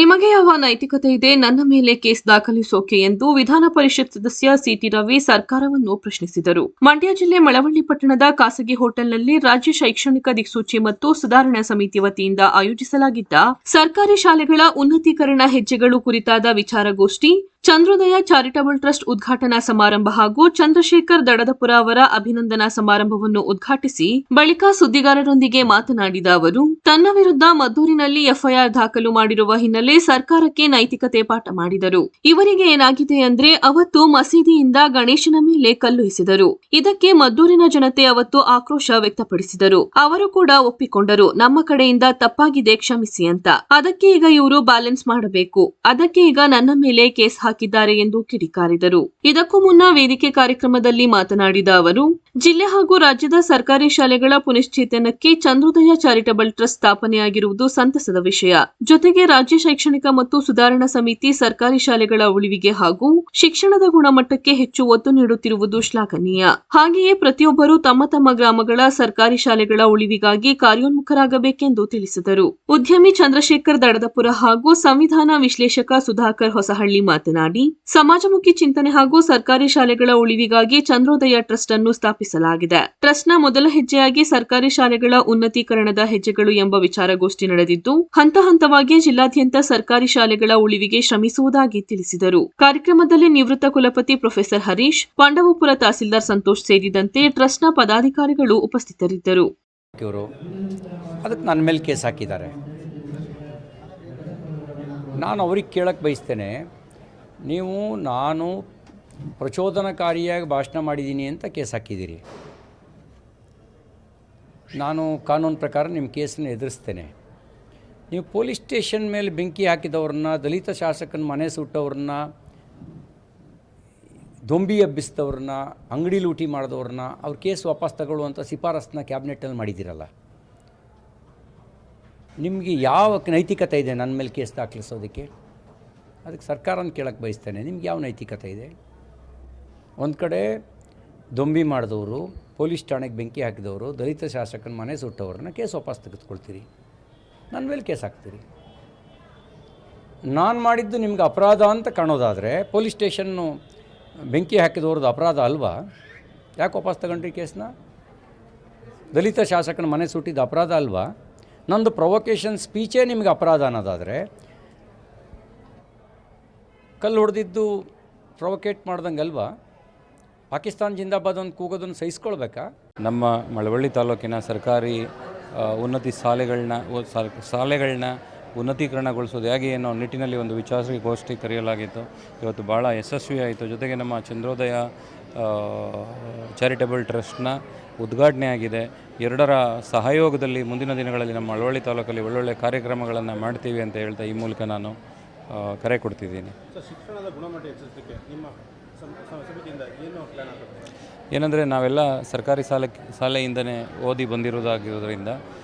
ನಿಮಗೆ ಯಾವ ನೈತಿಕತೆ ಇದೆ ನನ್ನ ಮೇಲೆ ಕೇಸ್ ದಾಖಲಿಸೋಕೆ ಎಂದು ವಿಧಾನ ಪರಿಷತ್ ಸದಸ್ಯ ಸಿಟಿ ರವಿ ಸರ್ಕಾರವನ್ನು ಪ್ರಶ್ನಿಸಿದರು. ಮಂಡ್ಯ ಜಿಲ್ಲೆ ಮಳವಳ್ಳಿ ಪಟ್ಟಣದ ಖಾಸಗಿ ಹೋಟೆಲ್ನಲ್ಲಿ ರಾಜ್ಯ ಶೈಕ್ಷಣಿಕ ದಿಕ್ಸೂಚಿ ಮತ್ತು ಸುಧಾರಣಾ ಸಮಿತಿ ವತಿಯಿಂದ ಆಯೋಜಿಸಲಾಗಿದ್ದ ಸರ್ಕಾರಿ ಶಾಲೆಗಳ ಉನ್ನತೀಕರಣ ಹೆಜ್ಜೆಗಳು ಕುರಿತಾದ ವಿಚಾರಗೋಷ್ಠಿ, ಚಂದ್ರೋದಯ ಚಾರಿಟಬಲ್ ಟ್ರಸ್ಟ್ ಉದ್ಘಾಟನಾ ಸಮಾರಂಭ ಹಾಗೂ ಚಂದ್ರಶೇಖರ್ ದಡದಪುರ ಅವರ ಅಭಿನಂದನಾ ಸಮಾರಂಭವನ್ನು ಉದ್ಘಾಟಿಸಿ ಬಳಿಕ ಸುದ್ದಿಗಾರರೊಂದಿಗೆ ಮಾತನಾಡಿದ ಅವರು, ತನ್ನ ವಿರುದ್ಧ ಮದ್ದೂರಿನಲ್ಲಿ ಎಫ್ಐಆರ್ ದಾಖಲು ಮಾಡಿರುವ ಹಿನ್ನೆಲೆ ಸರ್ಕಾರಕ್ಕೆ ನೈತಿಕತೆ ಪಾಠ ಮಾಡಿದರು. ಇವರಿಗೆ ಏನಾಗಿದೆ ಅಂದ್ರೆ ಅವತ್ತು ಮಸೀದಿಯಿಂದ ಗಣೇಶನ ಮೇಲೆ ಕಲ್ಲು ಎಸೆದರು. ಇದಕ್ಕೆ ಮದ್ದೂರಿನ ಜನತೆ ಅವತ್ತು ಆಕ್ರೋಶ ವ್ಯಕ್ತಪಡಿಸಿದರು. ಅವರು ಕೂಡ ಒಪ್ಪಿಕೊಂಡರು, ನಮ್ಮ ಕಡೆಯಿಂದ ತಪ್ಪಾಗಿದೆ ಕ್ಷಮಿಸಿ ಅಂತ. ಅದಕ್ಕೆ ಈಗ ಇವರು ಬ್ಯಾಲೆನ್ಸ್ ಮಾಡಬೇಕು, ಅದಕ್ಕೆ ಈಗ ನನ್ನ ಮೇಲೆ ಕೇಸ್ ಹಾಕಿದ್ದಾರೆ ಎಂದು ಕಿಡಿಕಾರಿದರು. ಇದಕ್ಕೂ ಮುನ್ನ ವೇದಿಕೆ ಕಾರ್ಯಕ್ರಮದಲ್ಲಿ ಮಾತನಾಡಿದ ಅವರು, ಜಿಲ್ಲೆ ಹಾಗೂ ರಾಜ್ಯದ ಸರ್ಕಾರಿ ಶಾಲೆಗಳ ಪುನಶ್ಚೇತನಕ್ಕೆ ಚಂದ್ರೋದಯ ಚಾರಿಟಬಲ್ ಟ್ರಸ್ಟ್ ಸ್ಥಾಪನೆಯಾಗಿರುವುದು ಸಂತಸದ ವಿಷಯ. ಜೊತೆಗೆ ರಾಜ್ಯ ಶೈಕ್ಷಣಿಕ ಮತ್ತು ಸುಧಾರಣಾ ಸಮಿತಿ ಸರ್ಕಾರಿ ಶಾಲೆಗಳ ಉಳಿವಿಗೆ ಹಾಗೂ ಶಿಕ್ಷಣದ ಗುಣಮಟ್ಟಕ್ಕೆ ಹೆಚ್ಚು ಒತ್ತು ನೀಡುತ್ತಿರುವುದು ಶ್ಲಾಘನೀಯ. ಹಾಗೆಯೇ ಪ್ರತಿಯೊಬ್ಬರೂ ತಮ್ಮ ತಮ್ಮ ಗ್ರಾಮಗಳ ಸರ್ಕಾರಿ ಶಾಲೆಗಳ ಉಳಿವಿಗಾಗಿ ಕಾರ್ಯೋನ್ಮುಖರಾಗಬೇಕೆಂದು ತಿಳಿಸಿದರು. ಉದ್ಯಮಿ ಚಂದ್ರಶೇಖರ್ ದಡದಪುರ ಹಾಗೂ ಸಂವಿಧಾನ ವಿಶ್ಲೇಷಕ ಸುಧಾಕರ್ ಹೊಸಹಳ್ಳಿ ಮಾತನಾಡಿ, ಸಮಾಜಮುಖಿ ಚಿಂತನೆ ಹಾಗೂ ಸರ್ಕಾರಿ ಶಾಲೆಗಳ ಉಳಿವಿಗಾಗಿ ಚಂದ್ರೋದಯ ಟ್ರಸ್ಟ್ ಅನ್ನು ಸ್ಥಾಪಿಸಲಾಗಿದೆ. ಟ್ರಸ್ಟ್ನ ಮೊದಲ ಹೆಜ್ಜೆಯಾಗಿ ಸರ್ಕಾರಿ ಶಾಲೆಗಳ ಉನ್ನತೀಕರಣದ ಹೆಜ್ಜೆಗಳು ಎಂಬ ವಿಚಾರಗೋಷ್ಠಿ ನಡೆದಿದ್ದು, ಹಂತ ಹಂತವಾಗಿ ಜಿಲ್ಲಾದ್ಯಂತ ಸರ್ಕಾರಿ ಶಾಲೆಗಳ ಉಳಿವಿಗೆ ಶ್ರಮಿಸುವುದಾಗಿ ತಿಳಿಸಿದರು. ಕಾರ್ಯಕ್ರಮದಲ್ಲಿ ನಿವೃತ್ತ ಕುಲಪತಿ ಪ್ರೊಫೆಸರ್ ಹರೀಶ್, ಪಾಂಡವಪುರ ತಹಸೀಲ್ದಾರ್ ಸಂತೋಷ್ ಸೇರಿದಂತೆ ಟ್ರಸ್ಟ್ನ ಪದಾಧಿಕಾರಿಗಳು ಉಪಸ್ಥಿತರಿದ್ದರು. ಅದಕ್ಕೆ ನನ್ನ ಮೇಲೆ ಕೇಸ್ ಹಾಕಿದ್ದಾರೆ. ನಾನು ಅವ್ರಿಗೆ ಕೇಳಕ್ಕೆ ಬಯಸ್ತೇನೆ, ನಾನು ಪ್ರಚೋದನಕಾರಿಯಾಗಿ ಭಾಷಣ ಮಾಡಿದ್ದೀನಿ ಅಂತ ಕೇಸ್ ಹಾಕಿದ್ದೀರಿ. ನಾನು ಕಾನೂನು ಪ್ರಕಾರ ನಿಮ್ಮ ಕೇಸನ್ನು ಎದುರಿಸ್ತೇನೆ. ನೀವು ಪೊಲೀಸ್ ಸ್ಟೇಷನ್ ಮೇಲೆ ಬೆಂಕಿ ಹಾಕಿದವ್ರನ್ನ, ದಲಿತ ಶಾಸಕನ ಮನೆ ಸುಟ್ಟವ್ರನ್ನ, ದೊಂಬಿ ಎಬ್ಬಿಸಿದವ್ರನ್ನ, ಅಂಗಡಿ ಲೂಟಿ ಮಾಡಿದವ್ರನ್ನ ಅವ್ರ ಕೇಸ್ ವಾಪಸ್ ತಗೊಳ್ಳುವಂಥ ಶಿಫಾರಸನ್ನ ಕ್ಯಾಬಿನೆಟಲ್ಲಿ ಮಾಡಿದ್ದೀರಲ್ಲ. ನಿಮಗೆ ಯಾವ ನೈತಿಕತೆ ಇದೆ ನನ್ನ ಮೇಲೆ ಕೇಸ್ ದಾಖಲಿಸೋದಕ್ಕೆ? ಅದಕ್ಕೆ ಸರ್ಕಾರನ ಕೇಳಕ್ಕೆ ಬಯಸ್ತೇನೆ, ನಿಮ್ಗೆ ಯಾವ ನೈತಿಕತೆ ಇದೆ? ಒಂದು ಕಡೆ ದೊಂಬಿ ಮಾಡಿದವರು, ಪೊಲೀಸ್ ಠಾಣೆಗೆ ಬೆಂಕಿ ಹಾಕಿದವರು, ದಲಿತ ಶಾಸಕನ ಮನೆ ಸುಟ್ಟವ್ರನ್ನ ಕೇಸ್ ವಾಪಸ್ ತೆಗೆದುಕೊಳ್ತೀರಿ, ನನ್ನ ಮೇಲೆ ಕೇಸ್ ಹಾಕ್ತೀರಿ. ನಾನು ಮಾಡಿದ್ದು ನಿಮ್ಗೆ ಅಪರಾಧ ಅಂತ ಕಾಣೋದಾದರೆ ಪೊಲೀಸ್ ಸ್ಟೇಷನ್ನು ಬೆಂಕಿ ಹಾಕಿದವ್ರದ್ದು ಅಪರಾಧ ಅಲ್ವಾ? ಯಾಕೆ ವಾಪಸ್ ತಗೊಂಡ್ರಿ ಕೇಸನ್ನ? ದಲಿತ ಶಾಸಕನ ಮನೆ ಸುಟ್ಟಿದ್ದು ಅಪರಾಧ ಅಲ್ವಾ? ನಂದು ಪ್ರೊವೊಕೇಶನ್ ಸ್ಪೀಚೇ ನಿಮಗೆ ಅಪರಾಧ ಅನ್ನೋದಾದರೆ ಕಲ್ಲು ಹೊಡೆದಿದ್ದು ಪ್ರೊವೊಕೇಟ್ ಮಾಡ್ದಂಗೆ ಅಲ್ವಾ? ಪಾಕಿಸ್ತಾನ ಜಿಂದಾಬಾದ್ ಒಂದು ಕೂಗೋದನ್ನು ಸಹಿಸ್ಕೊಳ್ಬೇಕಾ? ನಮ್ಮ ಮಳವಳ್ಳಿ ತಾಲೂಕಿನ ಸರ್ಕಾರಿ ಉನ್ನತಿ ಶಾಲೆಗಳನ್ನ ಉನ್ನತೀಕರಣಗೊಳಿಸೋದು ಹೇಗೆ ಅನ್ನೋ ನಿಟ್ಟಿನಲ್ಲಿ ಒಂದು ವಿಚಾರಗೋಷ್ಠಿ ಕರೆಯಲಾಗಿತ್ತು. ಇವತ್ತು ಭಾಳ ಯಶಸ್ವಿಯಾಯಿತು. ಜೊತೆಗೆ ನಮ್ಮ ಚಂದ್ರೋದಯ ಚಾರಿಟಬಲ್ ಟ್ರಸ್ಟ್ನ ಉದ್ಘಾಟನೆ ಆಗಿದೆ. ಎರಡರ ಸಹಯೋಗದಲ್ಲಿ ಮುಂದಿನ ದಿನಗಳಲ್ಲಿ ನಮ್ಮ ಮಳವಳ್ಳಿ ತಾಲೂಕಲ್ಲಿ ಒಳ್ಳೊಳ್ಳೆ ಕಾರ್ಯಕ್ರಮಗಳನ್ನು ಮಾಡ್ತೀವಿ ಅಂತ ಹೇಳ್ತಾ ಈ ಮೂಲಕ ನಾನು ಕರೆ ಕೊಡ್ತಿದ್ದೀನಿ. ಶಿಕ್ಷಣದ ಗುಣಮಟ್ಟ ಹೆಚ್ಚಿಸಲಿಕ್ಕೆ ನಿಮ್ಮ ಸಮಿತಿಯಿಂದ ಏನು ಪ್ಲಾನ್ ಆಗುತ್ತೆ? ಏನಂದರೆ ನಾವೆಲ್ಲ ಸರ್ಕಾರಿ ಶಾಲೆಯಿಂದನೇ ಓದಿ ಬಂದಿರೋದಾಗಿರೋದ್ರಿಂದ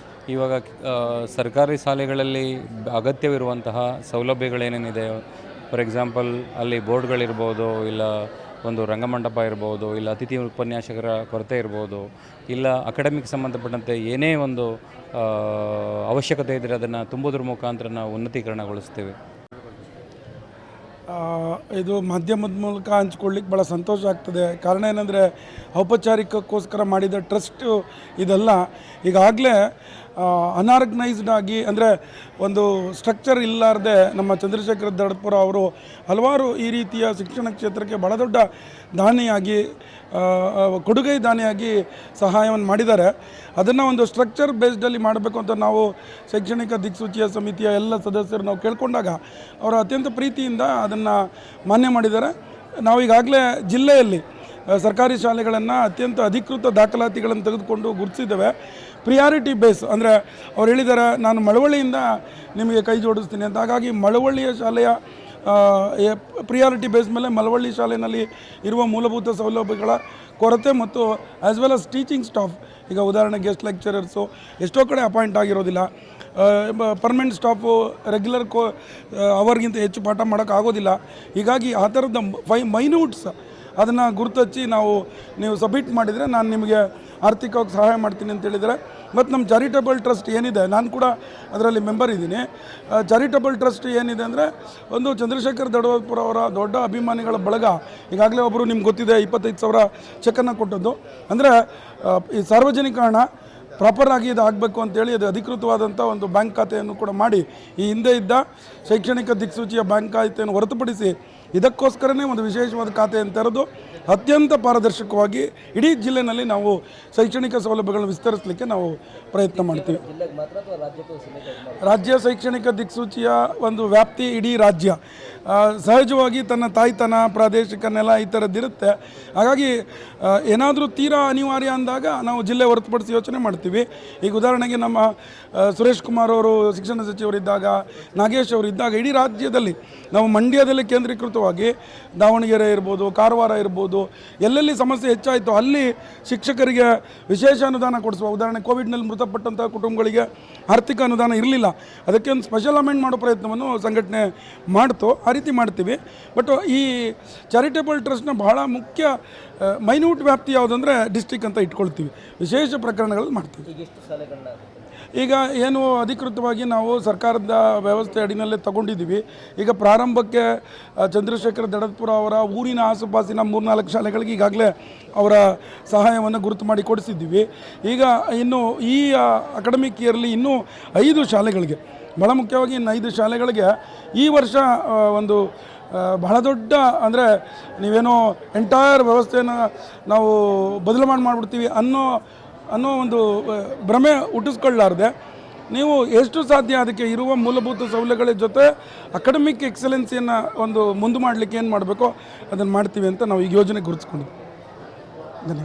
ಇವಾಗ ಸರ್ಕಾರಿ ಶಾಲೆಗಳಲ್ಲಿ ಅಗತ್ಯವಿರುವಂತಹ ಸೌಲಭ್ಯಗಳೇನೇನಿದೆ, ಫಾರ್ ಎಕ್ಸಾಂಪಲ್ ಅಲ್ಲಿ ಬೋರ್ಡ್ಗಳಿರ್ಬೋದು, ಇಲ್ಲ ಒಂದು ರಂಗಮಂಟಪ ಇರ್ಬೋದು, ಇಲ್ಲ ಅತಿಥಿ ಉಪನ್ಯಾಸಕರ ಕೊರತೆ ಇರ್ಬೋದು, ಇಲ್ಲ ಅಕಾಡೆಮಿಕ್ ಸಂಬಂಧಪಟ್ಟಂತೆ ಏನೇ ಒಂದು ಅವಶ್ಯಕತೆ ಇದ್ದರೆ ಅದನ್ನು ತುಂಬುವುದ್ರ ಮುಖಾಂತರ ನಾವು ಉನ್ನತೀಕರಣಗೊಳಿಸ್ತೀವಿ. ಇದು ಮಾಧ್ಯಮದ ಮೂಲಕ ಹಂಚ್ಕೊಳ್ಳಿಕ್ಕೆ ಭಾಳ ಸಂತೋಷ ಆಗ್ತದೆ. ಕಾರಣ ಏನಂದರೆ ಔಪಚಾರಿಕಕ್ಕೋಸ್ಕರ ಮಾಡಿದ ಟ್ರಸ್ಟ್ ಇದೆಲ್ಲ ಈಗಾಗಲೇ ಅನಾರ್ಗನೈಸ್ಡ್ ಆಗಿ, ಅಂದರೆ ಒಂದು ಸ್ಟ್ರಕ್ಚರ್ ಇಲ್ಲಾರದೆ ನಮ್ಮ ಚಂದ್ರಶೇಖರ್ ದಡದಪುರ ಅವರು ಹಲವಾರು ಈ ರೀತಿಯ ಶಿಕ್ಷಣ ಕ್ಷೇತ್ರಕ್ಕೆ ಭಾಳ ದೊಡ್ಡ ದಾನಿಯಾಗಿ, ಕೊಡುಗೈ ದಾನಿಯಾಗಿ ಸಹಾಯವನ್ನು ಮಾಡಿದ್ದಾರೆ. ಅದನ್ನು ಒಂದು ಸ್ಟ್ರಕ್ಚರ್ ಬೇಸ್ಡಲ್ಲಿ ಮಾಡಬೇಕು ಅಂತ ನಾವು ಶೈಕ್ಷಣಿಕ ದಿಕ್ಸೂಚಿಯ ಸಮಿತಿಯ ಎಲ್ಲ ಸದಸ್ಯರು ನಾವು ಕೇಳ್ಕೊಂಡಾಗ ಅವರು ಅತ್ಯಂತ ಪ್ರೀತಿಯಿಂದ ಅದನ್ನು ಮಾನ್ಯ ಮಾಡಿದ್ದಾರೆ. ನಾವು ಈಗಾಗಲೇ ಜಿಲ್ಲೆಯಲ್ಲಿ ಸರ್ಕಾರಿ ಶಾಲೆಗಳನ್ನು ಅತ್ಯಂತ ಅಧಿಕೃತ ದಾಖಲಾತಿಗಳನ್ನು ತೆಗೆದುಕೊಂಡು ಗುರುತಿಸಿದ್ದೇವೆ. ಪ್ರಿಯಾರಿಟಿ ಬೇಸ್ ಅಂದರೆ ಅವ್ರು ಹೇಳಿದ್ದಾರೆ, ನಾನು ಮಳವಳ್ಳಿಯಿಂದ ನಿಮಗೆ ಕೈ ಜೋಡಿಸ್ತೀನಿ ಅಂತ. ಹಾಗಾಗಿ ಮಳವಳ್ಳಿಯ ಶಾಲೆಯ ಪ್ರಿಯಾರಿಟಿ ಬೇಸ್ ಮೇಲೆ ಮಳವಳ್ಳಿ ಶಾಲೆಯಲ್ಲಿ ಇರುವ ಮೂಲಭೂತ ಸೌಲಭ್ಯಗಳ ಕೊರತೆ ಮತ್ತು as well as teaching staff, ಈಗ ಉದಾಹರಣೆಗೆ ಗೆಸ್ಟ್ ಲೆಕ್ಚರರ್ಸು ಎಷ್ಟೋ ಕಡೆ ಅಪಾಯಿಂಟ್ ಆಗಿರೋದಿಲ್ಲ, ಪರ್ಮನೆಂಟ್ ಸ್ಟಾಫು ರೆಗ್ಯುಲರ್ ಅವರ್ಗಿಂತ ಹೆಚ್ಚು ಪಾಠ ಮಾಡೋಕ್ಕಾಗೋದಿಲ್ಲ. ಹೀಗಾಗಿ ಆ ಥರದ ಮೈನ್ಯೂಟ್ಸ್ ಅದನ್ನು ಗುರುತಚ್ಚಿ ನೀವು ಸಬ್ಮಿಟ್ ಮಾಡಿದರೆ ನಾನು ನಿಮಗೆ ಆರ್ಥಿಕವಾಗಿ ಸಹಾಯ ಮಾಡ್ತೀನಿ ಅಂತ ಹೇಳಿದರೆ, ಮತ್ತು ನಮ್ಮ ಚಾರಿಟಬಲ್ ಟ್ರಸ್ಟ್ ಏನಿದೆ, ನಾನು ಕೂಡ ಅದರಲ್ಲಿ ಮೆಂಬರ್ ಇದ್ದೀನಿ. ಚಾರಿಟಬಲ್ ಟ್ರಸ್ಟ್ ಏನಿದೆ ಅಂದರೆ, ಒಂದು ಚಂದ್ರಶೇಖರ್ ದಡವಾಪುರ ಅವರ ದೊಡ್ಡ ಅಭಿಮಾನಿಗಳ ಬಳಗ ಈಗಾಗಲೇ ಒಬ್ಬರು ನಿಮ್ಗೆ ಗೊತ್ತಿದೆ 25,000 ಚೆಕ್ಕನ್ನು ಕೊಟ್ಟದ್ದು. ಅಂದರೆ ಈ ಸಾರ್ವಜನಿಕ ಹಣ ಪ್ರಾಪರಾಗಿ ಇದು ಆಗಬೇಕು ಅಂತೇಳಿ ಅದು ಅಧಿಕೃತವಾದಂಥ ಒಂದು ಬ್ಯಾಂಕ್ ಖಾತೆಯನ್ನು ಕೂಡ ಮಾಡಿ, ಈ ಹಿಂದೆ ಇದ್ದ ಶೈಕ್ಷಣಿಕ ದಿಕ್ಸೂಚಿಯ ಬ್ಯಾಂಕ್ ಖಾತೆಯನ್ನು ಹೊರತುಪಡಿಸಿ ಇದಕ್ಕೋಸ್ಕರನೇ ಒಂದು ವಿಶೇಷವಾದ ಖಾತೆಯನ್ನು ತೆರೆದು ಅತ್ಯಂತ ಪಾರದರ್ಶಕವಾಗಿ ಇಡೀ ಜಿಲ್ಲೆಯಲ್ಲಿ ನಾವು ಶೈಕ್ಷಣಿಕ ಸೌಲಭ್ಯಗಳನ್ನು ವಿಸ್ತರಿಸಲಿಕ್ಕೆ ನಾವು ಪ್ರಯತ್ನ ಮಾಡ್ತೀವಿ. ರಾಜ್ಯ ಶೈಕ್ಷಣಿಕ ದಿಕ್ಸೂಚಿಯ ಒಂದು ವ್ಯಾಪ್ತಿ ಇಡೀ ರಾಜ್ಯ. ಸಹಜವಾಗಿ ತನ್ನ ತಾಯ್ತನ, ಪ್ರಾದೇಶಿಕ ನೆಲ ಈ ಥರದ್ದಿರುತ್ತೆ. ಹಾಗಾಗಿ ಏನಾದರೂ ತೀರಾ ಅನಿವಾರ್ಯ ಅಂದಾಗ ನಾವು ಜಿಲ್ಲೆ ಹೊರತುಪಡಿಸಿ ಯೋಚನೆ ಮಾಡ್ತೀವಿ. ಈಗ ಉದಾಹರಣೆಗೆ ನಮ್ಮ ಸುರೇಶ್ ಕುಮಾರ್ ಅವರು ಶಿಕ್ಷಣ ಸಚಿವರಿದ್ದಾಗ, ನಾಗೇಶ್ ಅವರು ಇದ್ದಾಗ ಇಡೀ ರಾಜ್ಯದಲ್ಲಿ ನಾವು ಮಂಡ್ಯದಲ್ಲಿ ಕೇಂದ್ರೀಕೃತವಾಗಿ ದಾವಣಗೆರೆ ಇರ್ಬೋದು, ಕಾರವಾರ ಇರ್ಬೋದು, ಎಲ್ಲೆಲ್ಲಿ ಸಮಸ್ಯೆ ಹೆಚ್ಚಾಯಿತು ಅಲ್ಲಿ ಶಿಕ್ಷಕರಿಗೆ ವಿಶೇಷ ಅನುದಾನ ಕೊಡಿಸುವ, ಉದಾಹರಣೆ ಕೋವಿಡ್ನಲ್ಲಿ ಮೃತಪಟ್ಟಂಥ ಕುಟುಂಬಗಳಿಗೆ ಆರ್ಥಿಕ ಅನುದಾನ ಇರಲಿಲ್ಲ, ಅದಕ್ಕೆ ಒಂದು ಸ್ಪೆಷಲ್ ಅಮೆಂಡ್ ಮಾಡೋ ಪ್ರಯತ್ನವನ್ನು ಸಂಘಟನೆ ಮಾಡ್ತು. ಆ ರೀತಿ ಮಾಡ್ತೀವಿ. ಬಟ್ ಈ ಚಾರಿಟಬಲ್ ಟ್ರಸ್ಟ್ನ ಬಹಳ ಮುಖ್ಯ ಮೈನ್ಯೂಟ್ ವ್ಯಾಪ್ತಿ ಯಾವುದಂದರೆ ಡಿಸ್ಟ್ರಿಕ್ಟ್ ಅಂತ ಇಟ್ಕೊಳ್ತೀವಿ. ವಿಶೇಷ ಪ್ರಕರಣಗಳಲ್ಲಿ ಮಾಡ್ತೀವಿ. ಈಗ ಏನು ಅಧಿಕೃತವಾಗಿ ನಾವು ಸರ್ಕಾರದ ವ್ಯವಸ್ಥೆ ಅಡಿನಲ್ಲೇ ತಗೊಂಡಿದ್ದೀವಿ. ಈಗ ಪ್ರಾರಂಭಕ್ಕೆ ಚಂದ್ರಶೇಖರ್ ದಡವಾಪುರ ಅವರ ಊರಿನ ಆಸುಪಾಸಿನ 3-4 ಶಾಲೆಗಳಿಗೆ ಈಗಾಗಲೇ ಅವರ ಸಹಾಯವನ್ನು ಗುರುತು ಮಾಡಿ ಕೊಡಿಸಿದ್ದೀವಿ. ಈಗ ಇನ್ನು ಈ ಅಕಾಡೆಮಿಕ್ ಇಯರ್ಲಿ ಇನ್ನೂ 5 ಶಾಲೆಗಳಿಗೆ, ಬಹಳ ಮುಖ್ಯವಾಗಿ ಇನ್ನು 5 ಶಾಲೆಗಳಿಗೆ ಈ ವರ್ಷ ಒಂದು ಬಹಳ ದೊಡ್ಡ, ಅಂದರೆ ನೀವೇನೋ ಎಂಟೈರ್ ವ್ಯವಸ್ಥೆಯನ್ನು ನಾವು ಬದಲಾವಣೆ ಮಾಡಿಬಿಡ್ತೀವಿ ಅನ್ನೋ ಒಂದು ಭ್ರಮೆ ಹುಟ್ಟಿಸ್ಕೊಳ್ಳಾರ್ದೆ ನೀವು ಎಷ್ಟು ಸಾಧ್ಯ ಅದಕ್ಕೆ ಇರುವ ಮೂಲಭೂತ ಸೌಲಭ್ಯಗಳ ಜೊತೆ ಅಕಾಡೆಮಿಕ್ ಎಕ್ಸಲೆನ್ಸಿಯನ್ನು ಒಂದು ಮುಂದೆ ಮಾಡಲಿಕ್ಕೆ ಏನು ಮಾಡಬೇಕೋ ಅದನ್ನು ಮಾಡ್ತೀವಿ ಅಂತ ನಾವು ಈಗ ಯೋಜನೆ ಗುರುತಿಸ್ಕೊಂಡಿದ್ದೀವಿ. ಧನ್ಯವಾದ.